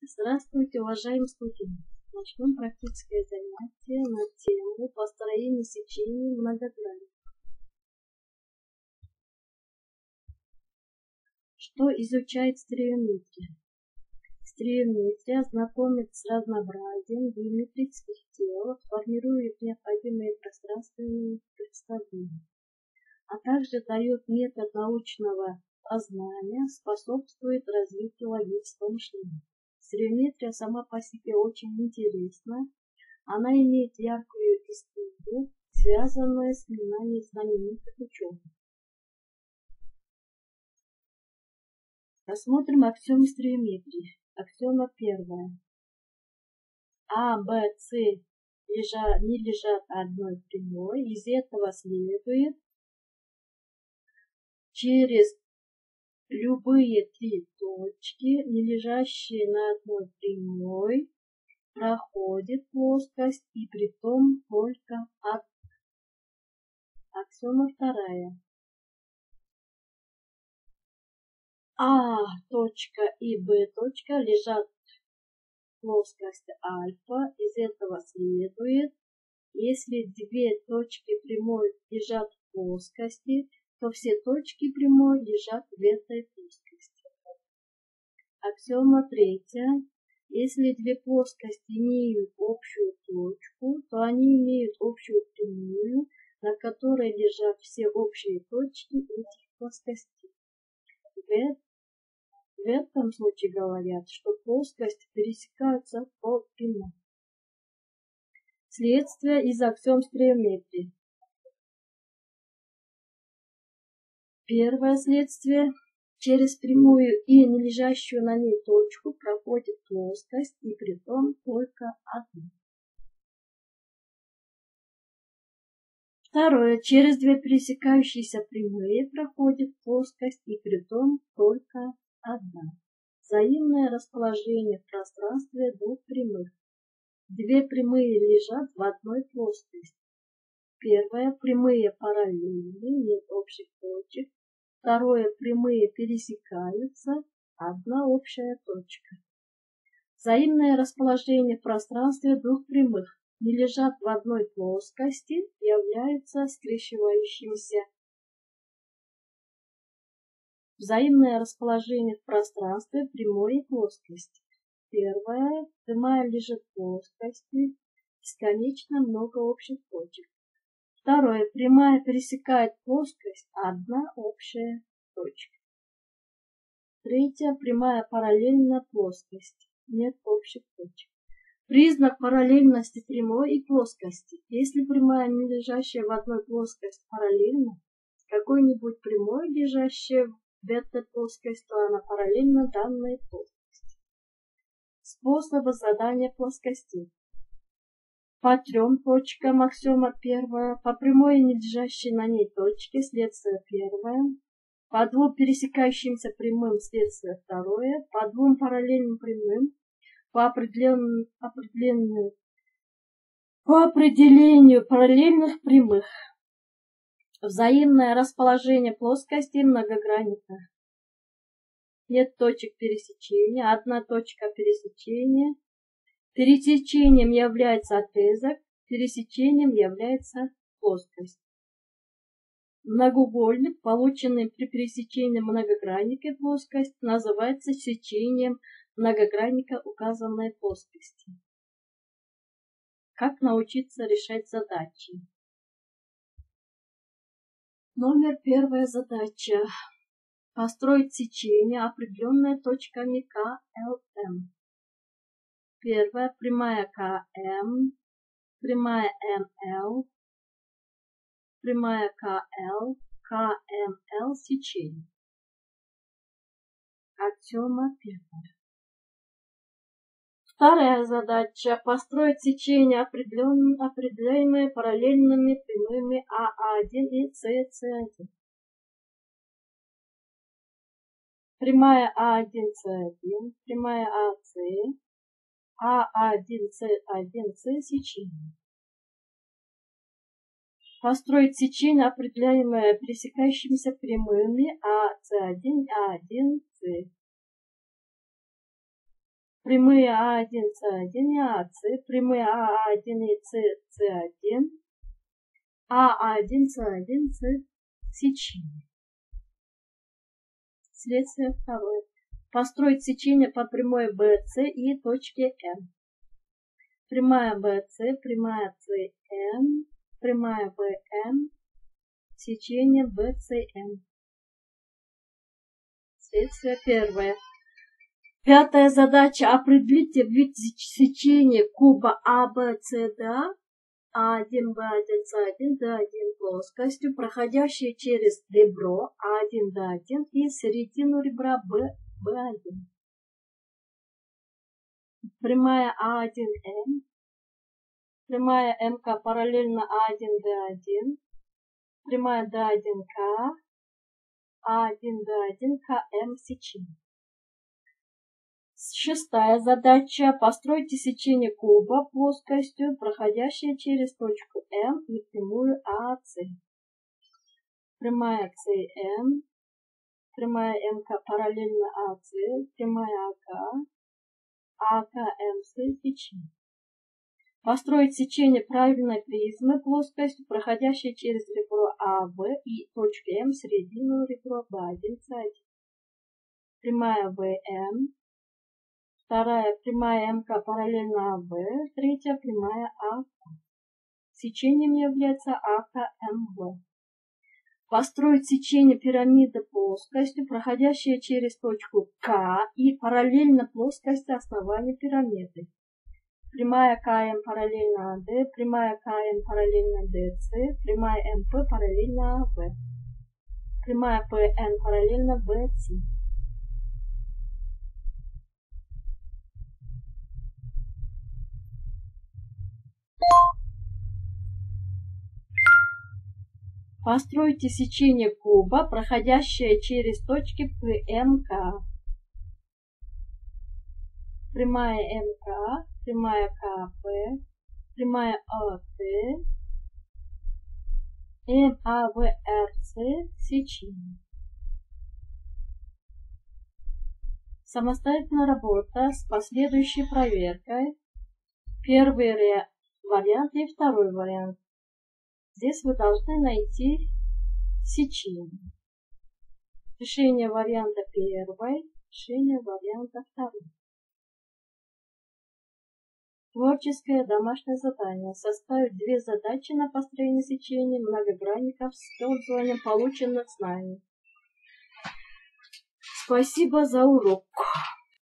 Здравствуйте, уважаемые студенты! Начнем практическое занятие на тему построения сечений многогранников. Что изучает стереометрия? Стереометрия знакомит с разнообразием геометрических тел, формирует необходимые пространственные представления, а также дает метод научного познания, способствует развитию логического мышления. Стереометрия сама по себе очень интересна. Она имеет яркую историю, связанную с именами знаменитых ученых. Рассмотрим аксиомы стереометрии. Аксиома первая. А, Б, С не лежат одной прямой. Из этого следует, через любые три точки, не лежащие на одной прямой, проходит плоскость, и притом только от. Аксиома вторая. А точка и Б точка лежат в плоскости альфа. Из этого следует, если две точки прямой лежат в плоскости, то все точки прямой лежат в этой плоскости. Аксиома третья. Если две плоскости имеют общую точку, то они имеют общую прямую, на которой лежат все общие точки этих плоскостей. В этом случае говорят, что плоскости пересекаются по прямой. Следствие из аксиом стереометрии. Первое следствие. Через прямую и не лежащую на ней точку проходит плоскость, и притом только одна. Второе. Через две пересекающиеся прямые проходит плоскость, и притом только одна. Взаимное расположение в пространстве двух прямых. Две прямые лежат в одной плоскости. Первое. Прямые параллельны, нет общих точек. Второе. Прямые пересекаются, одна общая точка. Взаимное расположение в пространстве двух прямых не лежат в одной плоскости, являются скрещивающимися. Взаимное расположение в пространстве прямой и плоскости. Первое. Прямая лежит в плоскости, бесконечно много общих точек. Второе. Прямая пересекает плоскость, одна общая точка. Третье. Прямая параллельна плоскости, нет общих точек. Признак параллельности прямой и плоскости. Если прямая, не лежащая в одной плоскости, параллельна какой-нибудь прямой, лежащей в этой плоскости, то она параллельна данной плоскости. Способы задания плоскостей. По трем точкам аксиома первая, по прямой и не лежащей на ней точке следствие первое, по двум пересекающимся прямым следствие второе, по двум параллельным прямым, по определению параллельных прямых. Взаимное расположение плоскостей многогранника. Нет точек пересечения, одна точка пересечения. Пересечением является отрезок, пересечением является плоскость. Многоугольник, полученный при пересечении многогранника плоскость, называется сечением многогранника указанной плоскости. Как научиться решать задачи? Номер первая задача. Построить сечение, определенное точками К, Л, М. Первая. Прямая КМ, прямая МЛ, прямая КЛ, КМЛ сечение. Аксиома первая. Вторая задача. Построить сечение, определяемое параллельными прямыми АА1 и СС1. Прямая А1С1, прямая АС, А1С1С сечение. Построить сечение, определяемое пересекающимися прямыми АС1, А1С. прямые А1, С1 и АС, прямые А1 и С1, А1, С1, С сечение. Следствие второе. Построить сечение по прямой BC и точке М. Прямая BC, прямая CM, прямая BM, сечение BCM. Следствие первое. Пятая задача. Определите вид сечения куба ABCD А1, Б1, С1, Д1 плоскостью, проходящей через ребро А1, Д1 и середину ребра Б1. Прямая А1М, прямая МК параллельно А1, Д1, прямая Д1К, А1, Д1, КМ сечение. Шестая задача. Постройте сечение куба плоскостью, проходящее через точку М и прямую АС. Прямая СМ, прямая МК параллельно АС, прямая АК, АКМС сечение. Построить сечение правильной призмы плоскостью, проходящей через ребро АВ и точку М, середину ребра Б1, С1. Прямая ВМ, вторая прямая МК параллельно АВ, третья прямая АК. Сечением является АКМВ. Построить сечение пирамиды плоскостью, проходящей через точку К и параллельно плоскости основания пирамиды. Прямая КМ параллельно АД, прямая КМ параллельно ДС, прямая МП параллельно АВ, прямая ПН параллельно БС. Постройте сечение куба, проходящее через точки ПМК. Прямая МК, прямая КП, прямая АТ, МАВРЦ сечение. Самостоятельная работа с последующей проверкой. Первый вариант и второй вариант. Здесь вы должны найти сечение. Решение варианта первой, решение варианта второй. Творческое домашнее задание. Составить 2 задачи на построение сечения многогранников с использованием полученных знаний. Спасибо за урок.